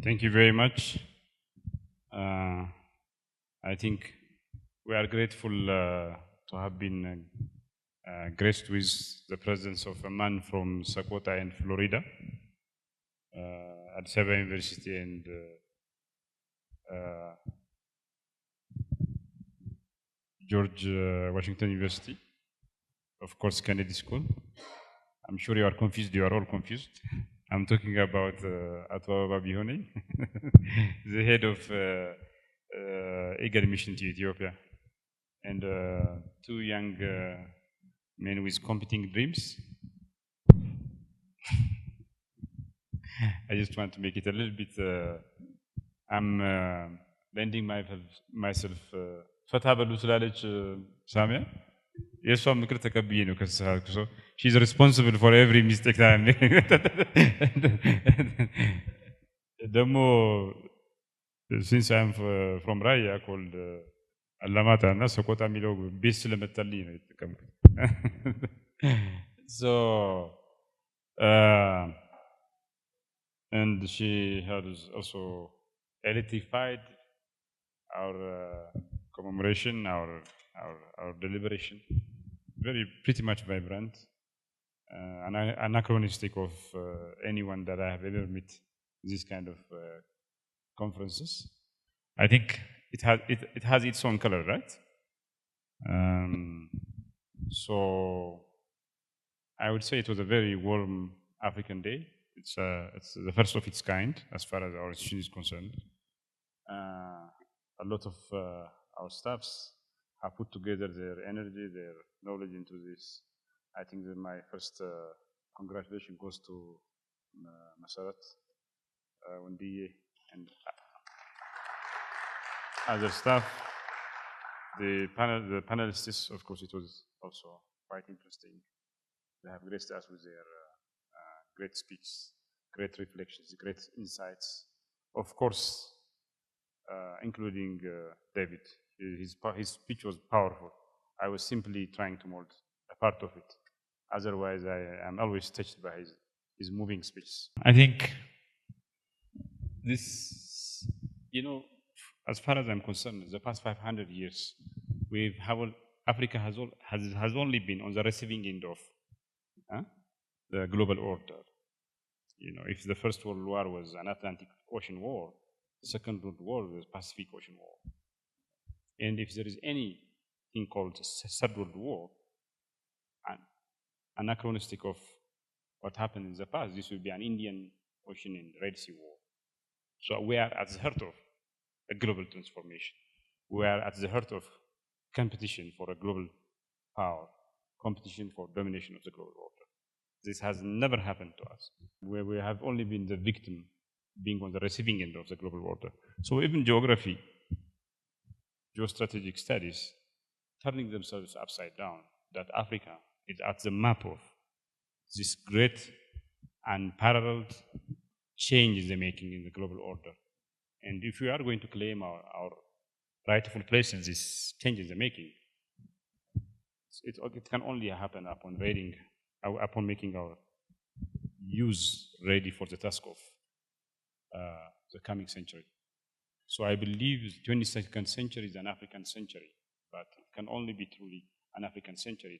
Thank you very much. I think we are grateful to have been graced with the presence of a man from Sakota in Florida, at Saba University and George Washington University, of course, Kennedy School. I'm sure you are confused. You are all confused. I'm talking about Atwa Babihone, the head of Eagle Mission to Ethiopia, and two young men with competing dreams. I just want to make it a little bit. I'm lending myself. ፈታ በሉ ስላለች ሳሚያ የእሷን ምክር ተቀብዬ ነው ከሰሃልኩ ሰው she's responsible for every mistake that I'm making. ደግሞ since I'm from Raya called Alamata እና ሰቆጣ የሚለው ቤት ስለመጣልኝ ነው የተጠቀምኩት. So and she has also electrified our commemoration, our deliberation, pretty much vibrant, anachronistic of anyone that I have ever met this kind of conferences. I think it has its own color, right? So I would say it was a very warm African day. It's the first of its kind as far as our institution is concerned. A lot of our staffs have put together their energy, their knowledge into this. I think that my first congratulations goes to Masarat, Wendiye, and other staff. The panelists, of course, it was also quite interesting. They have graced us with their great speeches, great reflections, great insights. Of course, including David. His speech was powerful. I was simply trying to mold a part of it. Otherwise, I am always touched by his moving speech. I think this, as far as I'm concerned, the past 500 years, Africa has only been on the receiving end of the global order. If the First World War was an Atlantic Ocean war, the Second World War was the Pacific Ocean War. And if there is anything called Third World War, anachronistic of what happened in the past, this will be an Indian Ocean and Red Sea war. So we are at the heart of a global transformation. We are at the heart of competition for a global power, competition for domination of the global order. This has never happened to us, where we have only been the victim, being on the receiving end of the global order. So even geography, geostrategic studies, turning themselves upside down, that Africa is at the map of this great unparalleled change in the making in the global order. And if we are going to claim our rightful place in this change in the making, it can only happen upon making our use ready for the task of the coming century. So I believe the 22nd century is an African century, but it can only be truly an African century.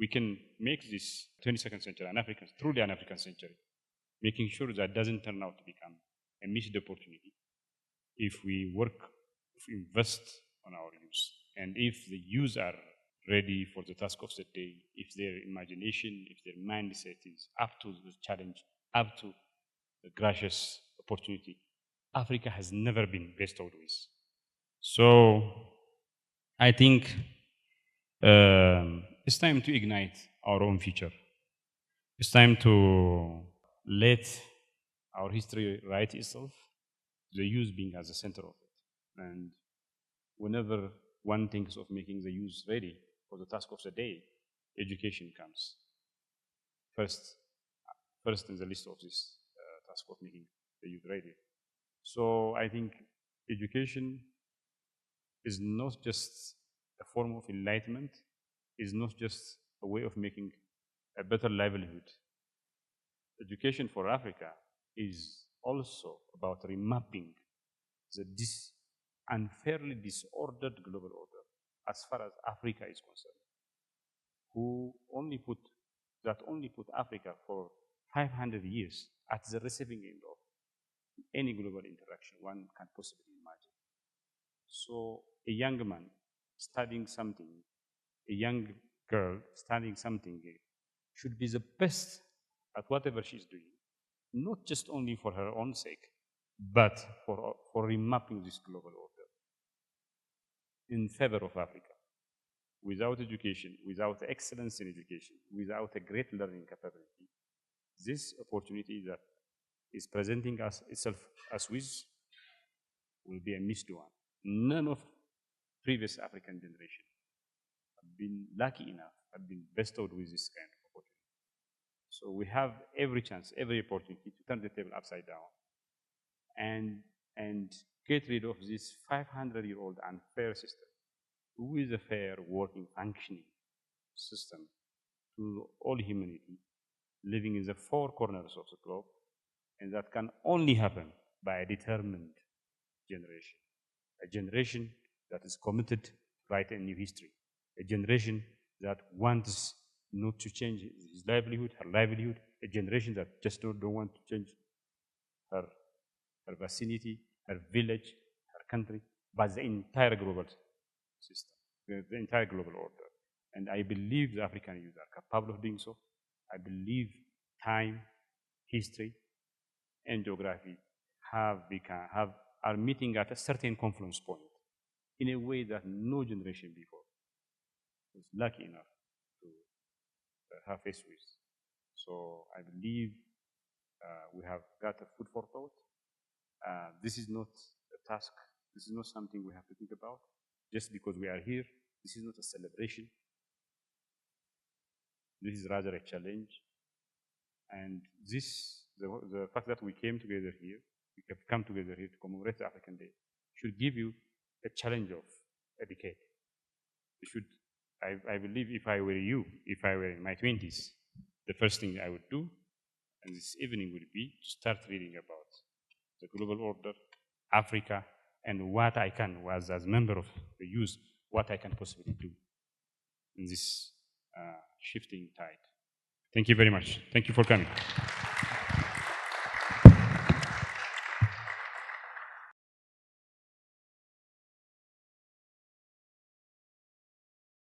We can make this 22nd century truly an African century, making sure that doesn't turn out to become a missed opportunity if we invest on our youth, and if the youth are ready for the task of the day, if their imagination, if their mindset is up to the challenge, up to the gracious opportunity, Africa has never been bestowed with. So I think it's time to ignite our own future. It's time to let our history write itself, the youth being at the center of it. And whenever one thinks of making the youth ready for the task of the day, education comes first in the list of this task of making the youth ready. So I think education is not just a form of enlightenment, is not just a way of making a better livelihood. Education for Africa is also about remapping the unfairly disordered global order as far as Africa is concerned, that only put Africa for 500 years at the receiving end of any global interaction one can possibly imagine. So a young man studying something, a young girl studying something should be the best at whatever she's doing, not just only for her own sake, but for remapping this global order in favor of Africa. Without education, without excellence in education, without a great learning capability, this opportunity that is presenting itself as with will be a missed one. None of previous African generation have been lucky enough, have been bestowed with this kind of opportunity. So we have every chance, every opportunity to turn the table upside down and get rid of this 500-year-old unfair system with a fair, working, functioning system to all humanity living in the four corners of the globe, and that can only happen by a determined generation, a generation that is committed to write a new history, a generation that wants not to change his livelihood, her livelihood, a generation that just don't want to change her vicinity, her village, her country, but the entire global system, the entire global order. And I believe the African youth are capable of doing so. I believe time, history, and geography are meeting at a certain confluence point in a way that no generation before was lucky enough to have faced with. So I believe we have got a food for thought. This is not a task. This is not something we have to think about. Just because we are here, this is not a celebration. This is rather a challenge. And the fact that we came together here, we have come together here to commemorate the African Day, should give you a challenge of a decade. I believe if I were you, if I were in my 20s, the first thing I would do, and this evening would be to start reading about the global order, Africa, and what I can, as a member of the youth, what I can possibly do in this shifting tide. Thank you very much. Thank you for coming.